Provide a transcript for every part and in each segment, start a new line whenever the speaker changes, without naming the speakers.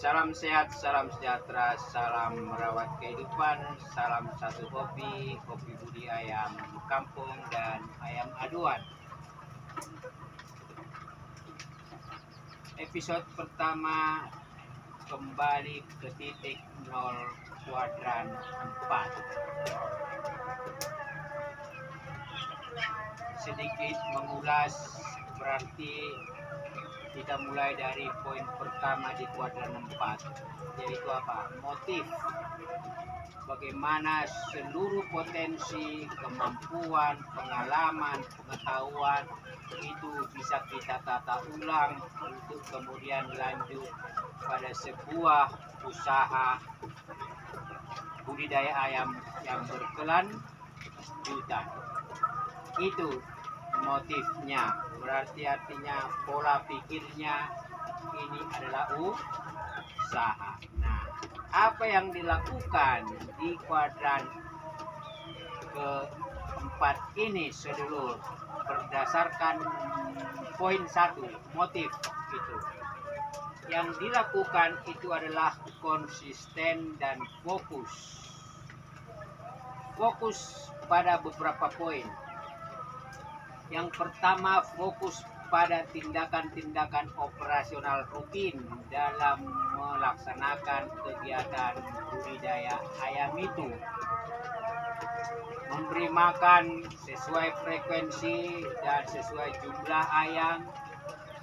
Salam sehat, salam sejahtera, salam merawat kehidupan, salam satu hobi, hobi budi ayam kampung dan ayam aduan. Episode pertama kembali ke titik 0 kuadran 4. Sedikit mengulas, berarti kita mulai dari poin pertama di kuadran 4, yaitu apa? Motif. Bagaimana seluruh potensi, kemampuan, pengalaman, pengetahuan itu bisa kita tata ulang untuk kemudian lanjut pada sebuah usaha budidaya ayam yang berkelanjutan. Itu motifnya, berarti artinya pola pikirnya ini adalah usaha. Nah, apa yang dilakukan di kuadran keempat ini sedulur, berdasarkan poin 1, motif itu yang dilakukan itu adalah konsisten dan fokus pada beberapa poin. Yang pertama, fokus pada tindakan-tindakan operasional rutin dalam melaksanakan kegiatan budidaya ayam itu. Memberi makan sesuai frekuensi dan sesuai jumlah ayam,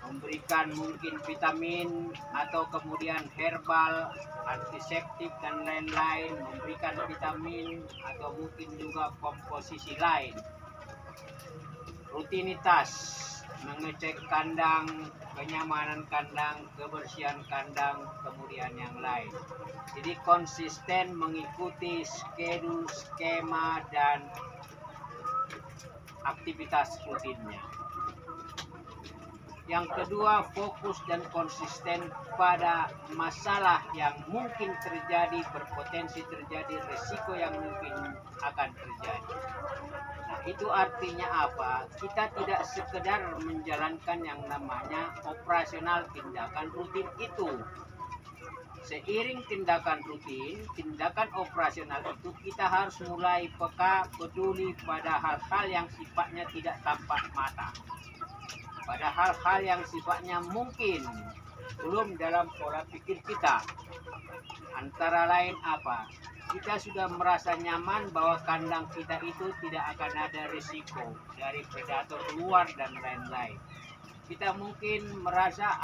memberikan mungkin vitamin atau kemudian herbal, antiseptik dan lain-lain, memberikan vitamin atau mungkin juga komposisi lain. Rutinitas, mengecek kandang, kenyamanan kandang, kebersihan kandang, kemudian yang lain. Jadi konsisten mengikuti skedul, skema, dan aktivitas rutinnya. Yang kedua, fokus dan konsisten pada masalah yang mungkin terjadi, berpotensi terjadi, resiko yang mungkin akan terjadi. Nah, itu artinya apa? Kita tidak sekedar menjalankan yang namanya operasional tindakan rutin itu. Seiring tindakan rutin, tindakan operasional itu kita harus mulai peka, peduli pada hal-hal yang sifatnya tidak tampak mata. Pada hal-hal yang sifatnya mungkin belum dalam pola pikir kita. Antara lain apa? Kita sudah merasa nyaman bahwa kandang kita itu tidak akan ada risiko dari predator luar dan lain-lain. Kita mungkin merasa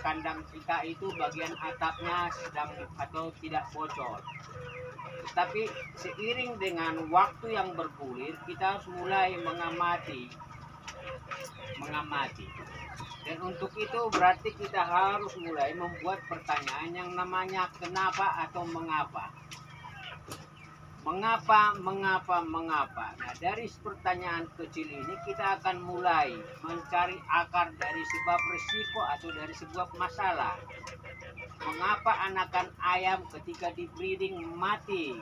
kandang kita itu bagian atapnya sedang atau tidak bocor. Tapi seiring dengan waktu yang bergulir, kita harus mulai mengamati. Dan untuk itu berarti kita harus mulai membuat pertanyaan yang namanya kenapa atau mengapa. Mengapa. Nah, dari pertanyaan kecil ini kita akan mulai mencari akar dari sebab risiko atau dari sebuah masalah. Mengapa anakan ayam ketika di breeding mati,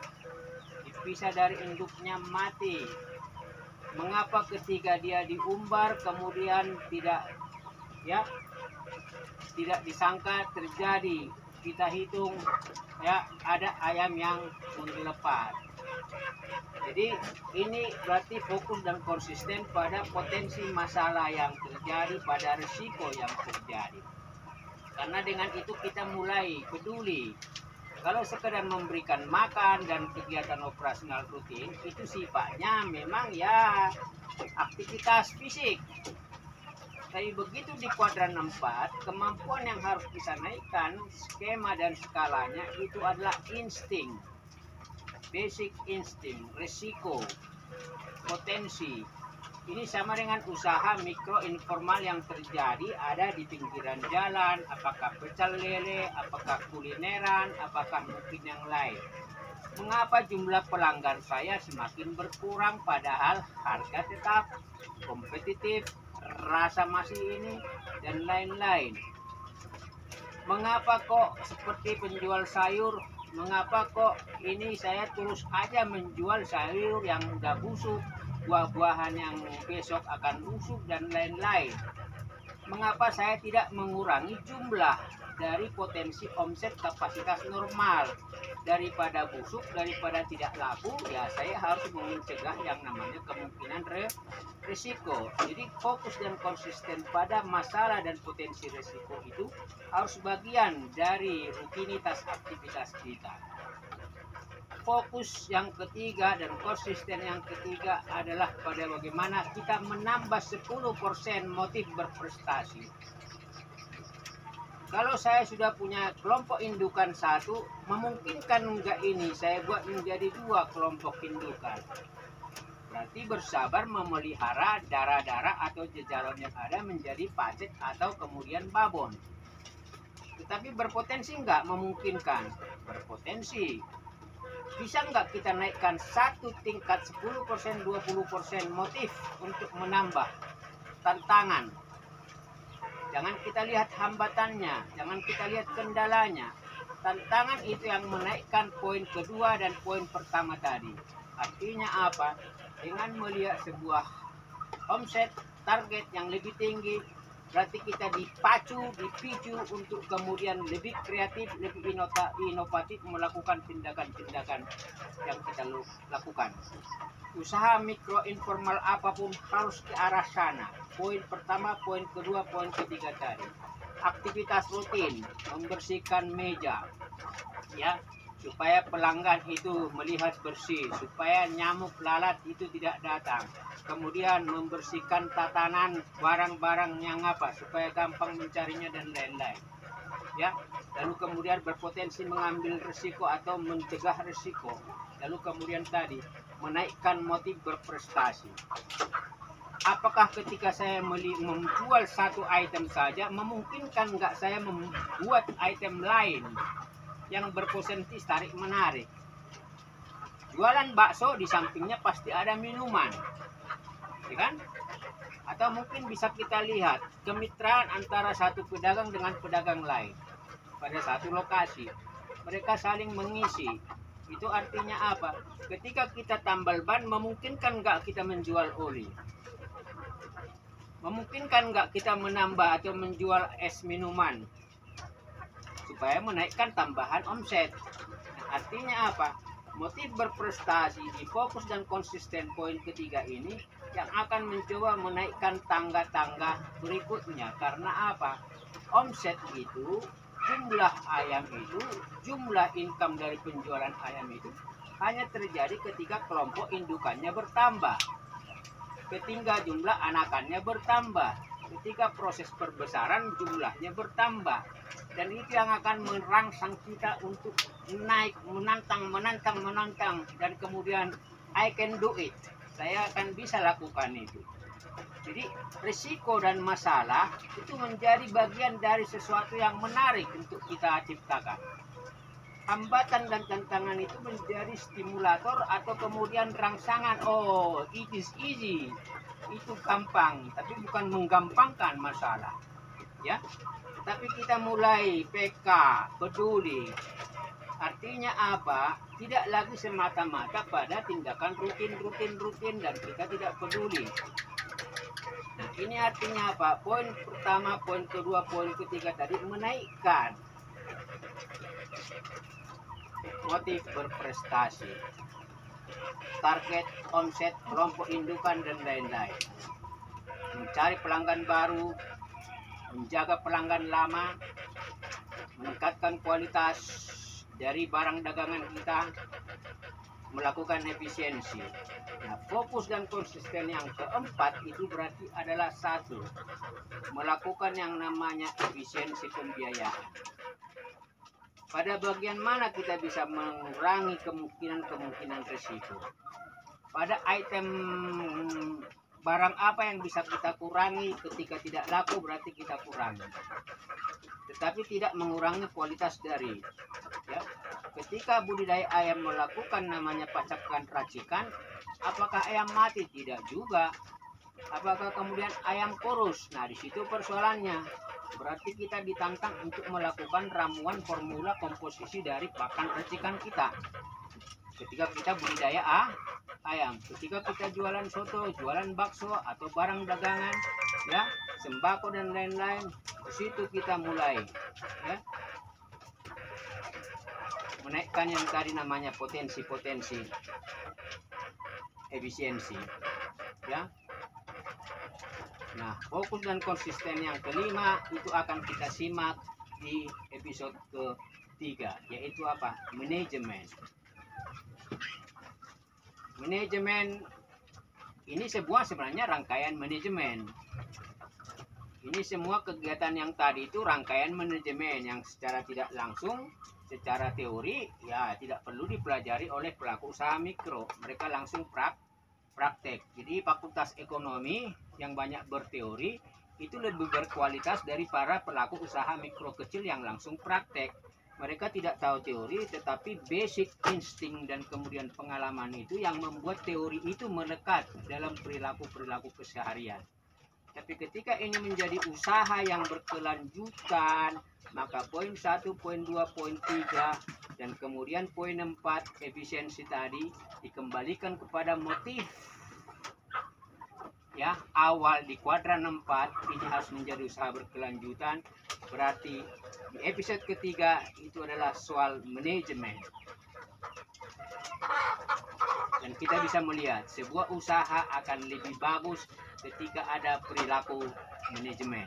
dipisah dari induknya mati? Mengapa ketika dia diumbar kemudian tidak disangka terjadi? Kita hitung ada ayam yang melepas. Jadi ini berarti fokus dan konsisten pada potensi masalah yang terjadi, pada risiko yang terjadi. Karena dengan itu kita mulai peduli. Kalau sekedar memberikan makan dan kegiatan operasional rutin, itu sifatnya memang aktivitas fisik. Tapi begitu di kuadran 4, kemampuan yang harus bisa naikkan, skema dan skalanya itu adalah insting. Basic insting, risiko, potensi. Ini sama dengan usaha mikro informal yang terjadi ada di pinggiran jalan, apakah pecel lele, apakah kulineran, apakah mungkin yang lain. Mengapa jumlah pelanggan saya semakin berkurang padahal harga tetap kompetitif, rasa masih ini, dan lain-lain. Mengapa kok seperti penjual sayur, mengapa kok ini saya terus aja menjual sayur yang udah busuk, buah-buahan yang besok akan busuk dan lain-lain. mengapa saya tidak mengurangi jumlah dari potensi omset kapasitas normal, daripada busuk, daripada tidak laku, ya saya harus mencegah yang namanya kemungkinan risiko. Jadi fokus dan konsisten pada masalah dan potensi risiko itu harus bagian dari rutinitas aktivitas kita. Fokus yang ketiga dan konsisten yang ketiga adalah pada bagaimana kita menambah 10% motif berprestasi. Kalau saya sudah punya kelompok indukan satu, memungkinkan enggak ini saya buat menjadi 2 kelompok indukan? Berarti bersabar memelihara darah-darah atau jejaron yang ada menjadi pacet atau kemudian babon. Tetapi berpotensi enggak? Memungkinkan. Berpotensi. Bisa enggak kita naikkan satu tingkat 10%, 20% motif untuk menambah tantangan? Jangan kita lihat hambatannya, jangan kita lihat kendalanya. Tantangan itu yang menaikkan poin kedua dan poin pertama tadi. Artinya apa? Dengan melihat sebuah omset target yang lebih tinggi, berarti kita dipicu untuk kemudian lebih kreatif, lebih inovatif melakukan tindakan-tindakan yang kita lakukan. Usaha mikro informal apapun harus ke arah sana. Poin pertama, poin kedua, poin ketiga tadi. Aktivitas rutin, membersihkan meja, ya, supaya pelanggan itu melihat bersih, supaya nyamuk lalat itu tidak datang. Kemudian membersihkan tatanan barang-barang yang apa, supaya gampang mencarinya dan lain-lain. Ya, lalu kemudian berpotensi mengambil risiko atau mencegah risiko. Lalu kemudian tadi menaikkan motif berprestasi. Apakah ketika saya menjual satu item saja, memungkinkan nggak saya membuat item lain yang berpotensi tarik menarik? Jualan bakso di sampingnya pasti ada minuman, ya kan? Atau mungkin bisa kita lihat kemitraan antara satu pedagang dengan pedagang lain pada satu lokasi. Mereka saling mengisi. Itu artinya apa? Ketika kita tambal ban, memungkinkan nggak kita menjual oli? Memungkinkan nggak kita menambah atau menjual es minuman supaya menaikkan tambahan omset? Artinya apa? Motif berprestasi di fokus dan konsisten poin ketiga ini yang akan mencoba menaikkan tangga-tangga berikutnya. Karena apa? Omset itu, jumlah ayam itu, jumlah income dari penjualan ayam itu hanya terjadi ketika kelompok indukannya bertambah, ketika jumlah anakannya bertambah, ketika proses perbesaran jumlahnya bertambah. Dan itu yang akan merangsang kita untuk naik, menantang, dan kemudian I can do it, saya akan bisa lakukan itu. Jadi risiko dan masalah itu menjadi bagian dari sesuatu yang menarik untuk kita ciptakan. Hambatan dan tantangan itu menjadi stimulator atau kemudian rangsangan. Oh, it is easy, itu gampang, tapi bukan menggampangkan masalah, ya. Tapi kita mulai PK, peduli. Artinya apa? Tidak lagi semata-mata pada tindakan rutin dan kita tidak peduli. Nah, ini artinya apa? Poin pertama, poin kedua, poin ketiga tadi menaikkan motif berprestasi, target, omset, kelompok indukan, dan lain-lain. Mencari pelanggan baru, menjaga pelanggan lama, meningkatkan kualitas dari barang dagangan kita, melakukan efisiensi. Nah, fokus dan konsisten yang keempat itu berarti adalah satu, melakukan yang namanya efisiensi pembiayaan. Pada bagian mana kita bisa mengurangi kemungkinan risiko? Pada item barang apa yang bisa kita kurangi ketika tidak laku, berarti kita kurangi. Tetapi tidak mengurangi kualitas dari, ya. Ketika budidaya ayam melakukan namanya pacakan racikan, apakah ayam mati? Tidak juga. Apakah kemudian ayam kurus? Nah, di situ persoalannya. Berarti kita ditantang untuk melakukan ramuan formula komposisi dari pakan racikan kita. Ketika kita budidaya ayam, ketika kita jualan soto, jualan bakso atau barang dagangan, ya, sembako dan lain-lain. Di situ kita mulai ya menaikkan yang tadi namanya potensi-potensi efisiensi ya. Nah, fokus dan konsisten yang kelima itu akan kita simak di episode ketiga, yaitu apa? Manajemen. Manajemen ini sebenarnya rangkaian manajemen. Ini semua kegiatan yang tadi itu rangkaian manajemen yang secara tidak langsung, secara teori ya tidak perlu dipelajari oleh pelaku usaha mikro. Mereka langsung praktek. Jadi fakultas ekonomi yang banyak berteori itu lebih berkualitas dari para pelaku usaha mikro kecil yang langsung praktek. Mereka tidak tahu teori, tetapi basic insting dan kemudian pengalaman itu yang membuat teori itu melekat dalam perilaku-perilaku keseharian. Tapi ketika ini menjadi usaha yang berkelanjutan, maka poin 1, poin 2, poin 3, dan kemudian poin 4 efisiensi tadi dikembalikan kepada motif ya awal di kuadran 4. Ini harus menjadi usaha berkelanjutan. Berarti di episode ketiga itu adalah soal manajemen. Dan kita bisa melihat sebuah usaha akan lebih bagus ketika ada perilaku manajemen.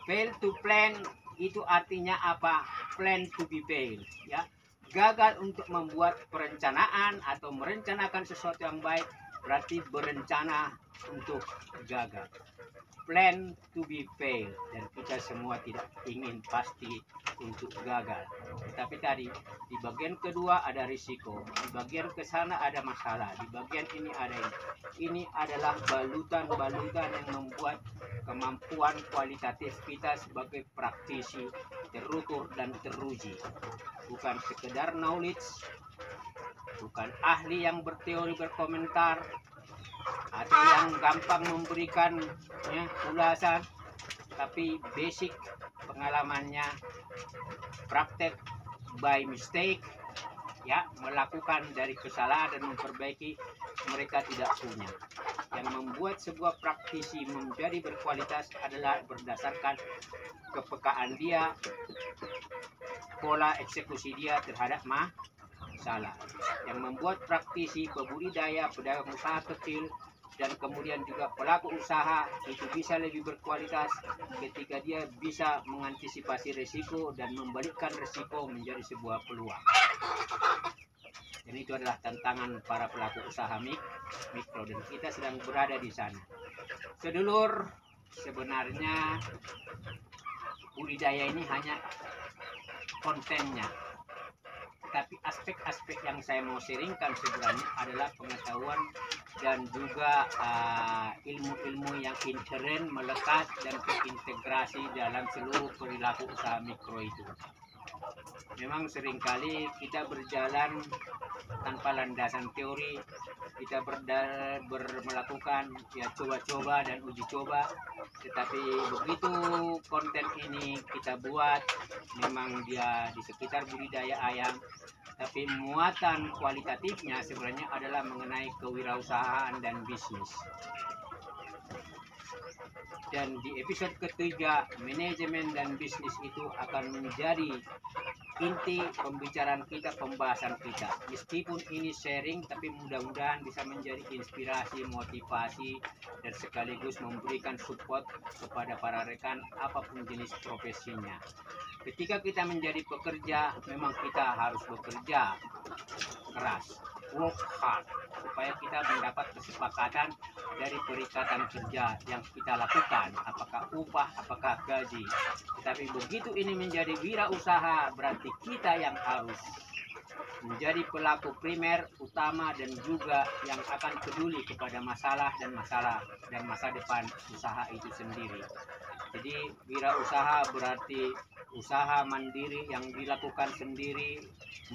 Fail to plan itu artinya apa? Plan to be fail ya. Gagal untuk membuat perencanaan atau merencanakan sesuatu yang baik berarti berencana untuk gagal. Plan to be fail, dan kita semua tidak ingin pasti untuk gagal. Tapi tadi di bagian kedua ada risiko, di bagian ke sana ada masalah, di bagian ini ada ini. Ini adalah balutan-balutan yang membuat kemampuan kualitatif kita sebagai praktisi terukur dan teruji. Bukan sekedar knowledge, bukan ahli yang berteori berkomentar atau yang gampang memberikan ya, ulasan, tapi basic pengalamannya praktek by mistake ya, melakukan dari kesalahan dan memperbaiki mereka tidak punya. Yang membuat sebuah praktisi menjadi berkualitas adalah berdasarkan kepekaan dia, pola eksekusi dia terhadap masalah. Yang membuat praktisi, pembudidaya, pedagang usaha kecil, dan kemudian juga pelaku usaha itu bisa lebih berkualitas ketika dia bisa mengantisipasi risiko dan membalikkan risiko menjadi sebuah peluang. Dan itu adalah tantangan para pelaku usaha mikro, dan kita sedang berada di sana. Sedulur, sebenarnya budidaya ini hanya kontennya, tapi aspek-aspek yang saya mau sharingkan sebenarnya adalah pengetahuan dan juga ilmu-ilmu yang intern melekat dan terintegrasi dalam seluruh perilaku usaha mikro itu. Memang seringkali kita berjalan tanpa landasan teori, kita melakukan ya coba-coba dan uji coba, tetapi begitu konten ini kita buat, memang dia di sekitar budidaya ayam, tapi muatan kualitatifnya sebenarnya adalah mengenai kewirausahaan dan bisnis. Dan di episode ketiga, manajemen dan bisnis itu akan menjadi inti pembicaraan kita, pembahasan kita. Meskipun ini sharing, tapi mudah-mudahan bisa menjadi inspirasi, motivasi, dan sekaligus memberikan support kepada para rekan apapun jenis profesinya. Ketika kita menjadi pekerja, memang kita harus bekerja keras, work hard, supaya kita mendapat kesepakatan dari perikatan kerja yang kita lakukan, apakah upah, apakah gaji. Tapi begitu ini menjadi wirausaha, berarti kita yang harus menjadi pelaku primer, utama, dan juga yang akan peduli kepada masalah dan masa depan usaha itu sendiri. Jadi wirausaha berarti usaha mandiri yang dilakukan sendiri,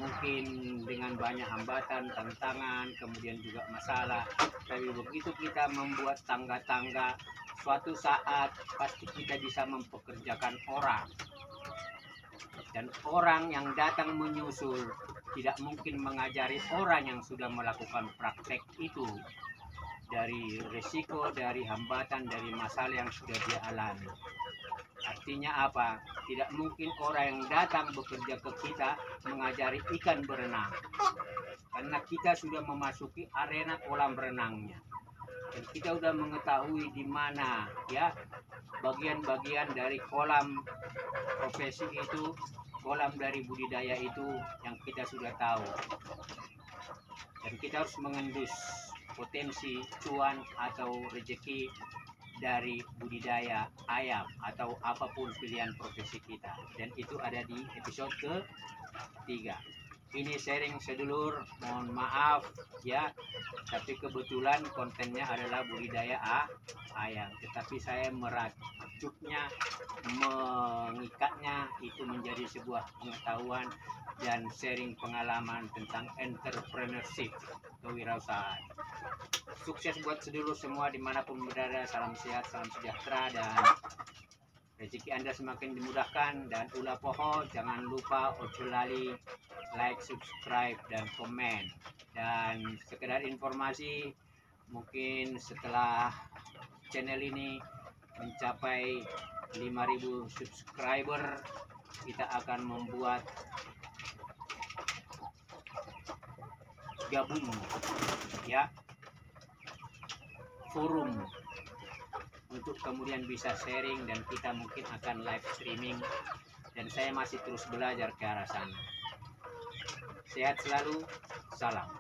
mungkin dengan banyak hambatan, tantangan, kemudian juga masalah. Tapi begitu kita membuat tangga-tangga, suatu saat pasti kita bisa mempekerjakan orang. Dan orang yang datang menyusul tidak mungkin mengajari orang yang sudah melakukan praktek itu. dari risiko, dari hambatan, dari masalah yang sudah dia alami. Artinya apa? Tidak mungkin orang yang datang bekerja ke kita mengajari ikan berenang, karena kita sudah memasuki arena kolam renangnya. Dan kita sudah mengetahui di mana ya bagian-bagian dari kolam profesi itu, kolam dari budidaya itu yang kita sudah tahu. Dan kita harus mengendus potensi cuan atau rezeki dari budidaya ayam atau apapun pilihan profesi kita. Dan itu ada di episode ke-3. Ini sharing sedulur, mohon maaf ya, tapi kebetulan kontennya adalah budidaya ayam, tetapi saya merajuknya, mengikatnya itu menjadi sebuah pengetahuan dan sharing pengalaman tentang entrepreneurship, kewirausahaan. Sukses buat sedulur semua dimanapun berada, salam sehat, salam sejahtera, dan rezeki Anda semakin dimudahkan. Dan ulah poho, jangan lupa ojo lali like, subscribe, dan komen. Dan sekedar informasi, mungkin setelah channel ini mencapai 5.000 subscriber, kita akan membuat gabung ya forum untuk kemudian bisa sharing, dan kita mungkin akan live streaming, dan saya masih terus belajar ke arah sana. Sehat selalu, salam.